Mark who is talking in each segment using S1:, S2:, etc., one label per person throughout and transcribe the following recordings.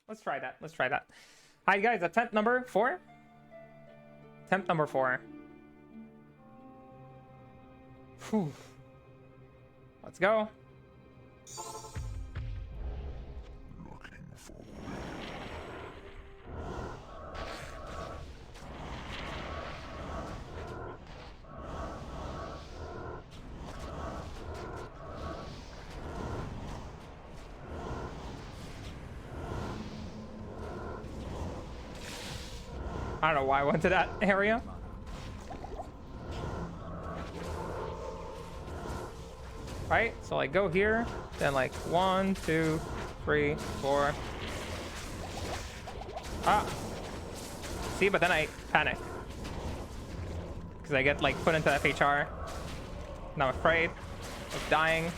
S1: Let's try that. Let's try that. Hi guys, attempt number 4. Attempt number 4. Whew. Let's go. I don't know why I went to that area. Right? So like go here, then like 1, 2, 3, 4. Ah. See, but then I panic. Because I get like put into FHR. And I'm afraid of dying.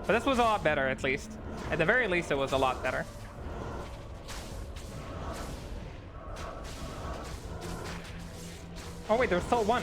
S1: But this was a lot better at least. At the very least it was a lot better. Oh wait, there's still one.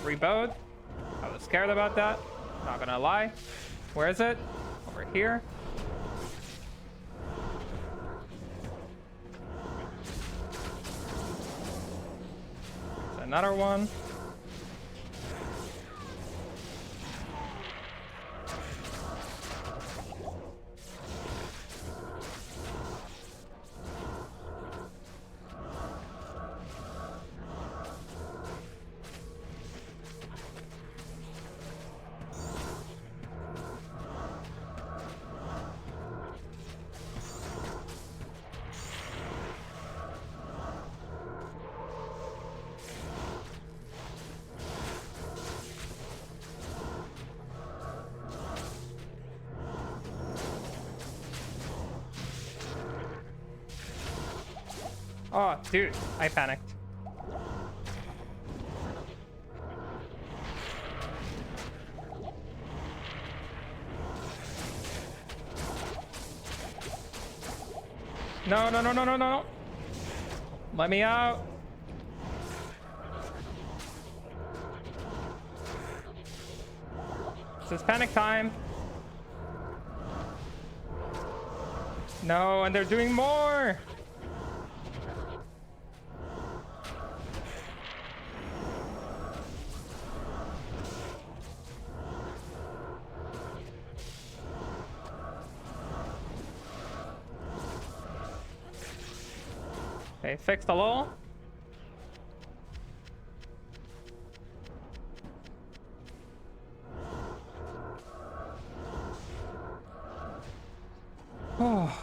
S1: Rebowed. I was scared about that. Not gonna lie. Where is it? Over here. There's another one. Oh, dude, I panicked. No, no, no, no, no, no. Let me out. This is panic time. No, and they're doing more. Okay, fix the lull. Oh,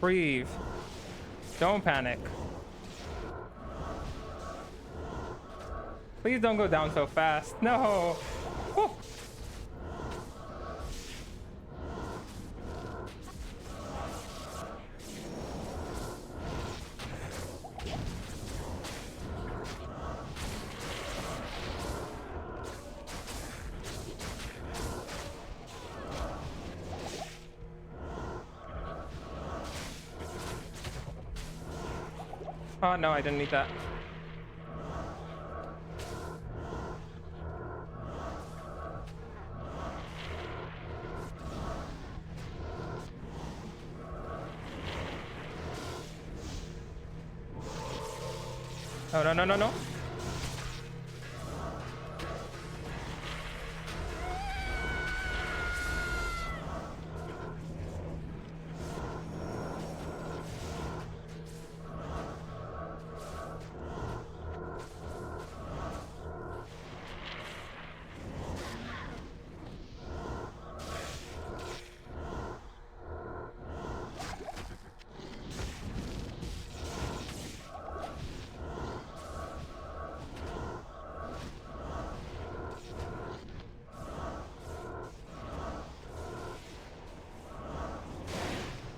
S1: breathe. Don't panic. Please don't go down so fast. No. Whew. Oh no, I didn't need that. No, no, no, no, no.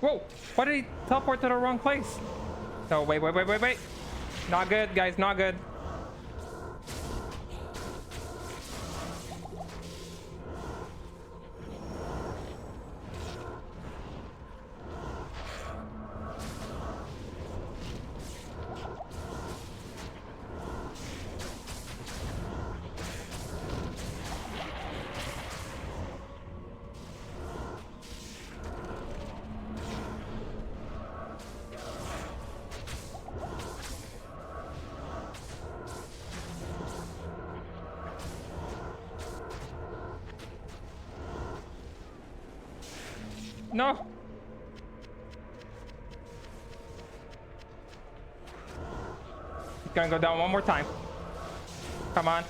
S1: Whoa! Why did he teleport to the wrong place? Oh, wait, wait, wait, wait, wait. Not good, guys, not good. No. He's gonna go down one more time. Come on.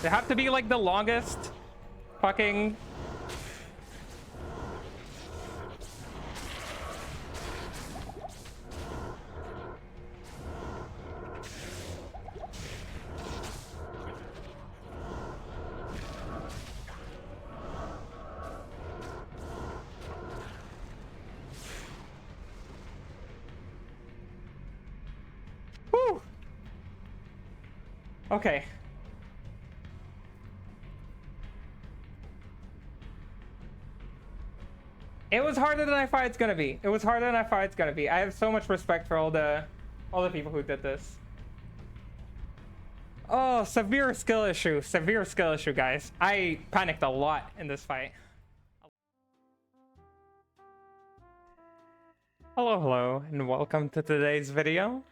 S1: They have to be like the longest fucking... Whew. Okay. It was harder than I thought it's gonna be. It was harder than I thought it's gonna be. I have so much respect for all the people who did this. Oh, severe skill issue, guys. I panicked a lot in this fight. Hello, hello, and welcome to today's video.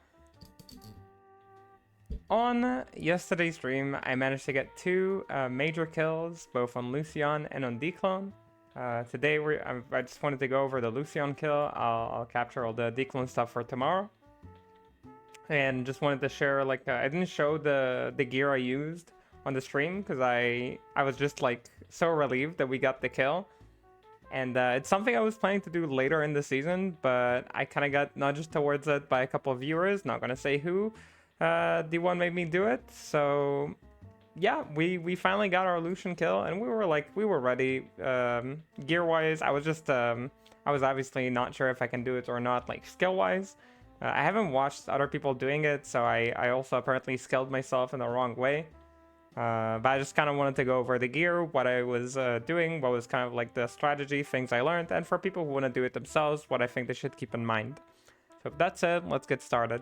S1: On yesterday's stream, I managed to get 2 major kills, both on Lucion and on Dclone. Today, I just wanted to go over the Lucion kill. I'll capture all the Dclone stuff for tomorrow. And just wanted to share, like, I didn't show the gear I used on the stream, because I was just, like, so relieved that we got the kill. And it's something I was planning to do later in the season, but I kind of got nudged towards it by a couple of viewers, not gonna say who. D1 made me do it, so yeah, we finally got our Lucion kill, and we were ready. Gear wise, I was just I was obviously not sure if I can do it or not, like skill wise. I haven't watched other people doing it, so I also apparently skilled myself in the wrong way. But I just kind of wanted to go over the gear, what I was doing, what was kind of like the strategy, things I learned, and for people who want to do it themselves, what I think they should keep in mind. So if that's it, let's get started.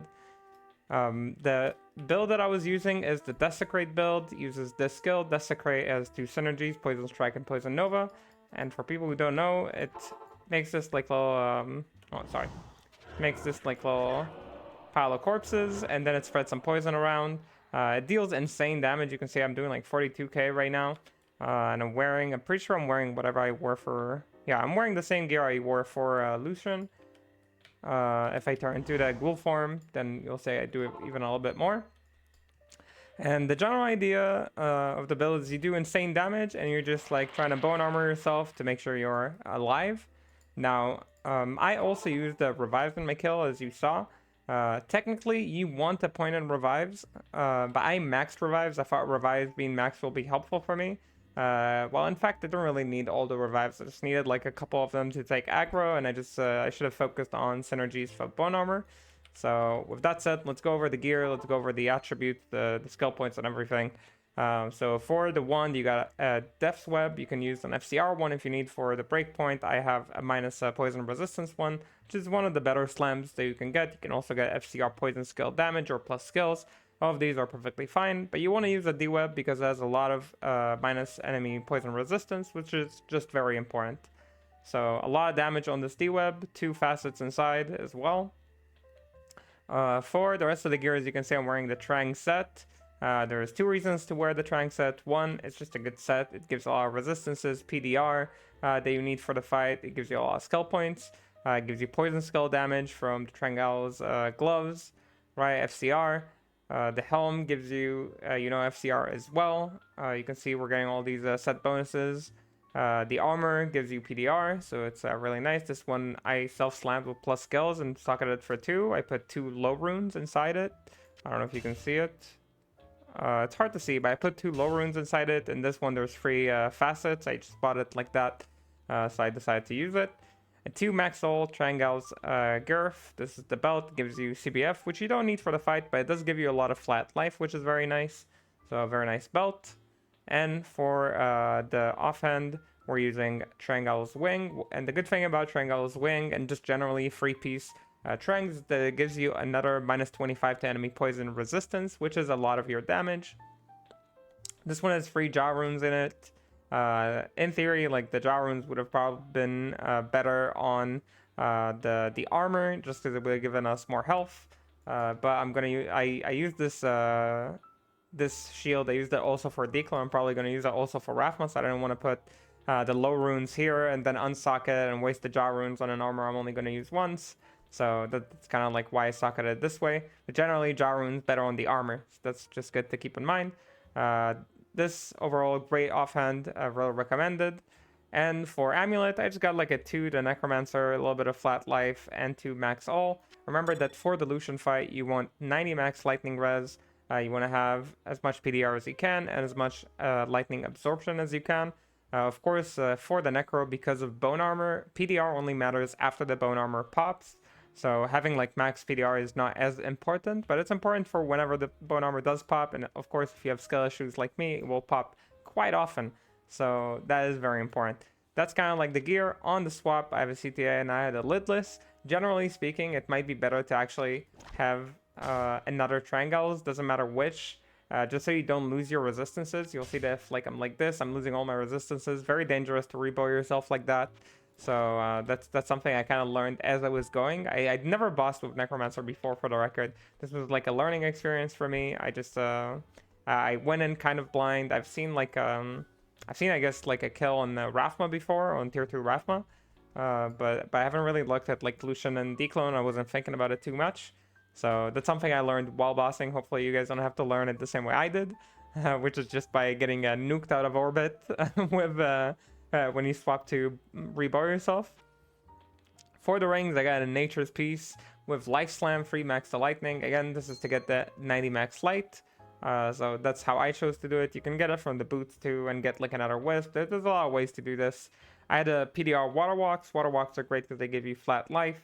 S1: The build that I was using is the Desecrate build. It uses this skill. Desecrate has 2 synergies, Poison Strike and Poison Nova. And for people who don't know, it makes this like little makes this like little pile of corpses, and then it spreads some poison around. It deals insane damage. You can see I'm doing like 42k right now. And I'm pretty sure I'm wearing whatever I wore for... Yeah, I'm wearing the same gear I wore for Lucian. If I turn into that ghoul form, then you'll say I do it even a little bit more. And the general idea of the build is you do insane damage, and you're just like trying to bone armor yourself to make sure you're alive. Now, I also used the revives in my kill, as you saw. Technically, you want to point in revives, but I maxed revives. I thought revives being maxed will be helpful for me. Well, in fact, I don't really need all the revives. I just needed like a couple of them to take aggro, and I should have focused on synergies for bone armor. So with that said, let's go over the gear, let's go over the attributes, the skill points and everything. So for the wand, you got a Death's Web. You can use an FCR one if you need. For the breakpoint, I have a minus poison resistance one, which is one of the better slams that you can get. You can also get FCR poison skill damage or plus skills. All of these are perfectly fine, but you want to use a D-Web because it has a lot of minus enemy poison resistance, which is just very important. So a lot of damage on this D-Web, 2 facets inside as well. For the rest of the gear, as you can see, I'm wearing the Trang set. There's 2 reasons to wear the Trang set. One, it's just a good set. It gives a lot of resistances, PDR that you need for the fight. It gives you a lot of skill points. It gives you poison skill damage from the Trangal's gloves, right? FCR. The helm gives you, FCR as well. You can see we're getting all these set bonuses. The armor gives you PDR, so it's really nice. This one I self-slammed with plus skills and socketed for 2. I put 2 low runes inside it. I don't know if you can see it. It's hard to see, but I put 2 low runes inside it, and this one there's 3 facets. I just bought it like that, so I decided to use it. And 2 max ult Trangal's Girth. This is the belt, gives you CBF, which you don't need for the fight, but it does give you a lot of flat life, which is very nice. So a very nice belt. And for the offhand, we're using Trangal's Wing. And the good thing about Trangal's Wing, and just generally free piece Trangs, that it gives you another minus 25 to enemy poison resistance, which is a lot of your damage. This one has 3 jaw runes in it. In theory, like the jaw runes would have probably been better on the armor, just because it would have given us more health. But I'm gonna use, I use this this shield. I used it also for Dclone. I'm probably gonna use it also for Rathma, so I don't want to put the low runes here and then unsock it and waste the jaw runes on an armor I'm only gonna use once. So that's kind of like why I socketed it this way. But generally, jaw runes better on the armor. So that's just good to keep in mind. This overall great offhand, really recommended. And for amulet, I just got like a 2 to Necromancer, a little bit of flat life, and 2 max all. Remember that for the Lucian fight, you want 90 max lightning res. You want to have as much PDR as you can and as much lightning absorption as you can. Of course, for the Necro, because of bone armor, PDR only matters after the bone armor pops. So having like max PDR is not as important, but it's important for whenever the bone armor does pop. And of course, if you have skill issues like me, it will pop quite often. So that is very important. That's kind of like the gear. On the swap, I have a CTA and I had a lidless. Generally speaking, it might be better to actually have another Trangal's, doesn't matter which. Just so you don't lose your resistances. You'll see that if like I'm like this, I'm losing all my resistances. Very dangerous to rebow yourself like that. So that's something I kind of learned as I was going. I'd never bossed with Necromancer before, for the record. This was like a learning experience for me. I just I went in kind of blind. I've seen like I guess like a kill on Rathma before, on tier 2 Rathma, but I haven't really looked at like Lucian and Dclone. I wasn't thinking about it too much. So that's something I learned while bossing. Hopefully you guys don't have to learn it the same way I did, which is just by getting nuked out of orbit with when you swap to rebow yourself. For the rings, I got a Nature's Piece with Life Slam, 3 max to lightning. Again, this is to get the 90 max light. So that's how I chose to do it. You can get it from the boots too and get like another wisp. There's a lot of ways to do this. I had a PDR Water Walks. Water Walks are great because they give you flat life.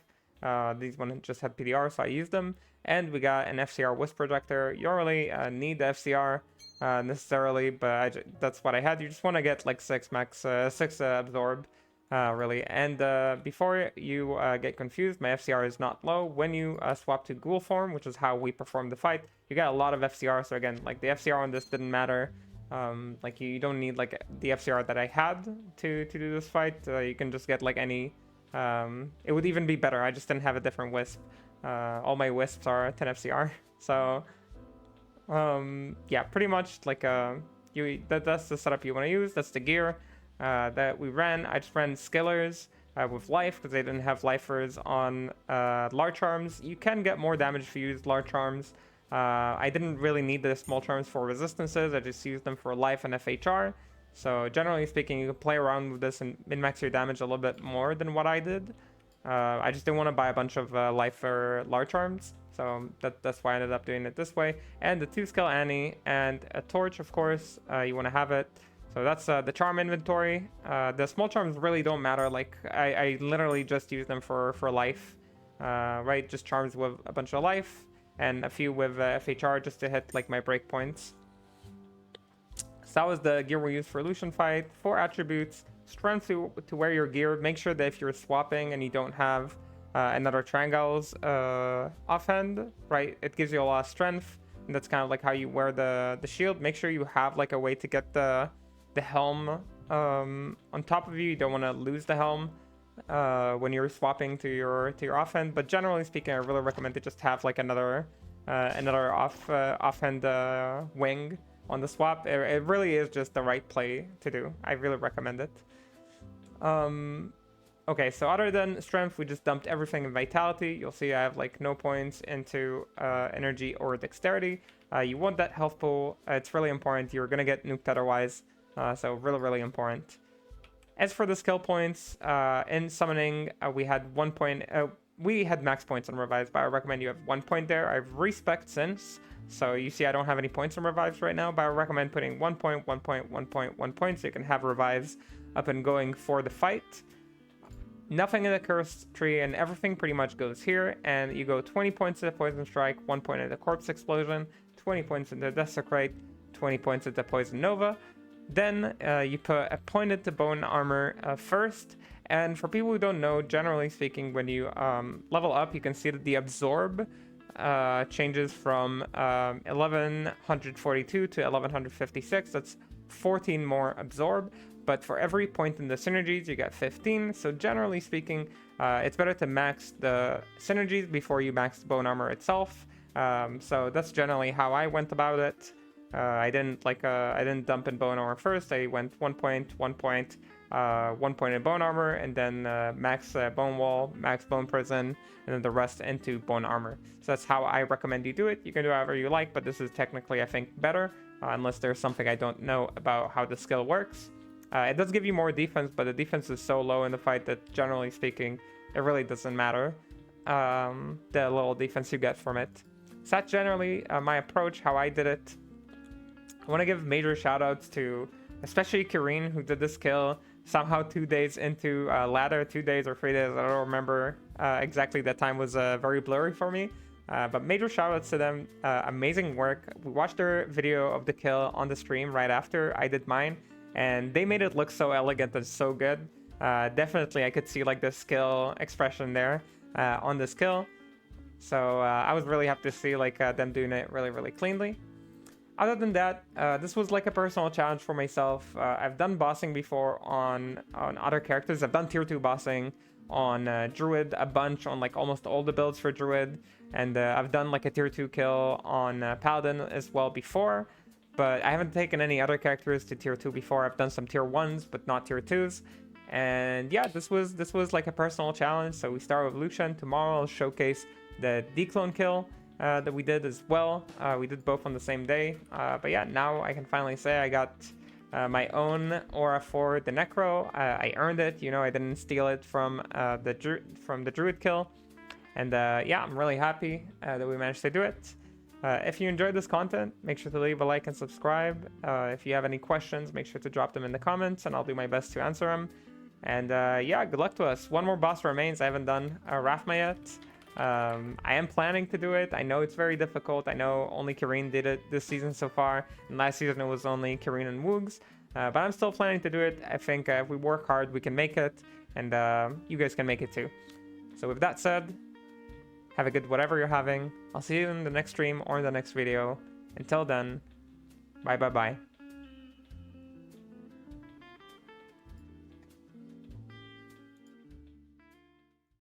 S1: These ones just had PDR, so I used them. And we got an FCR Wisp Projector. You don't really need the FCR necessarily, but that's what I had. You just want to get like 6 max, 6 absorb, really. And before you get confused, my FCR is not low. When you swap to Ghoul form, which is how we perform the fight, you got a lot of FCR. So again, like the FCR on this didn't matter. Like you don't need like the FCR that I had to do this fight. You can just get like any. It would even be better. I just didn't have a different wisp. All my wisps are 10 FCR. So yeah, pretty much like that's the setup you want to use. That's the gear that we ran. I just ran Skillers with life because they didn't have lifers on large charms. You can get more damage if you use large charms. I didn't really need the small charms for resistances. I just used them for life and FHR. So generally speaking, you can play around with this and min-max your damage a little bit more than what I did. I just didn't want to buy a bunch of life for large charms. So that's why I ended up doing it this way. And the 2-skill Annie and a torch, of course, you want to have it. So that's the charm inventory. The small charms really don't matter. Like I literally just use them for life, right? Just charms with a bunch of life and a few with FHR just to hit like my breakpoints. So that was the gear we used for Lucian fight. 4 attributes, strength to wear your gear. Make sure that if you're swapping and you don't have another Trangal's offhand, right, it gives you a lot of strength. And that's kind of like how you wear the shield. Make sure you have like a way to get the helm on top of you. You don't want to lose the helm when you're swapping to your offhand. But generally speaking, I really recommend to just have like another offhand wing on the swap. It really is just the right play to do. I really recommend it. Okay, so other than strength, we just dumped everything in vitality. You'll see I have like no points into energy or dexterity. You want that health pool. It's really important. You're gonna get nuked otherwise. So really important. As for the skill points, in summoning, we had 1 point. We had max points on revives, but I recommend you have 1 point there. I have respect since. So you see I don't have any points on revives right now, but I recommend putting 1 point, 1 point, 1 point, 1 point, so you can have revives up and going for the fight. Nothing in the curse tree, and everything pretty much goes here, and you go 20 points into poison strike, 1 point into corpse explosion, 20 points into desecrate, 20 points into poison nova. Then you put a point into bone armor first. And for people who don't know, generally speaking, when you level up, you can see that the absorb changes from 1142 to 1156. That's 14 more absorb. But for every point in the synergies, you get 15. So generally speaking, it's better to max the synergies before you max the bone armor itself. So that's generally how I went about it. I didn't dump in bone armor first. I went 1 point, 1 point, 1 point in bone armor, and then max bone wall, max bone prison, and then the rest into bone armor. So that's how I recommend you do it. You can do however you like, but this is technically, I think, better, unless there's something I don't know about how the skill works. It does give you more defense, but the defense is so low in the fight that, generally speaking, it really doesn't matter the little defense you get from it. So that's generally my approach, how I did it. I want to give major shoutouts to especially Kireen, who did this kill somehow 2 days into ladder, 2 days or 3 days. I don't remember exactly. That time was very blurry for me. But major shoutouts to them. Amazing work. We watched their video of the kill on the stream right after I did mine, and they made it look so elegant and so good. Definitely, I could see like the skill expression there on this kill. So I was really happy to see like them doing it really cleanly. Other than that, this was like a personal challenge for myself. I've done bossing before on other characters. I've done tier 2 bossing on Druid a bunch, on like almost all the builds for Druid. And I've done like a tier 2 kill on Paladin as well before. But I haven't taken any other characters to tier 2 before. I've done some tier 1s, but not tier 2s. And yeah, this was like a personal challenge. So we start with Lucion. Tomorrow I'll showcase the Dclone Kill that we did as well. We did both on the same day. But yeah, now I can finally say I got my own aura for the Necro. I earned it. You know, I didn't steal it from the Druid kill. And yeah, I'm really happy that we managed to do it. If you enjoyed this content, make sure to leave a like and subscribe. If you have any questions, make sure to drop them in the comments, and I'll do my best to answer them. And yeah, good luck to us. One more boss remains. I haven't done Rathma yet. I am planning to do it. I know it's very difficult. I know only Kireen did it this season so far, and last season it was only Kireen and Woogs. But I'm still planning to do it. I think if we work hard, we can make it, and you guys can make it too. So with that said, have a good whatever you're having. I'll see you in the next stream or in the next video. Until then, bye.